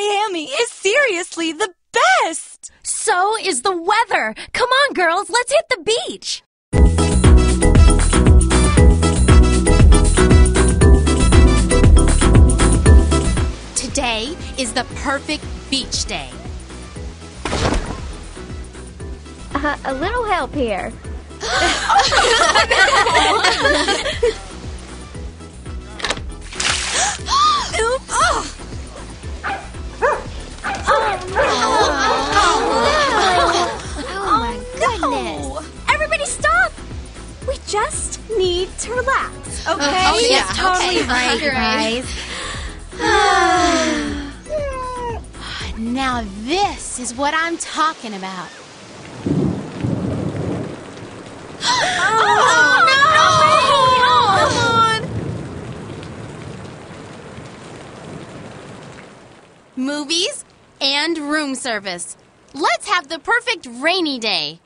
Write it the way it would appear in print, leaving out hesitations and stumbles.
Miami is seriously the best! So is the weather. Come on, girls, let's hit the beach. Today is the perfect beach day. A little help here. Everybody stop! We just need to relax, okay? Oh, yeah. Totally Okay. right, You're right. guys. Now this is what I'm talking about. Movies and room service. Let's have the perfect rainy day.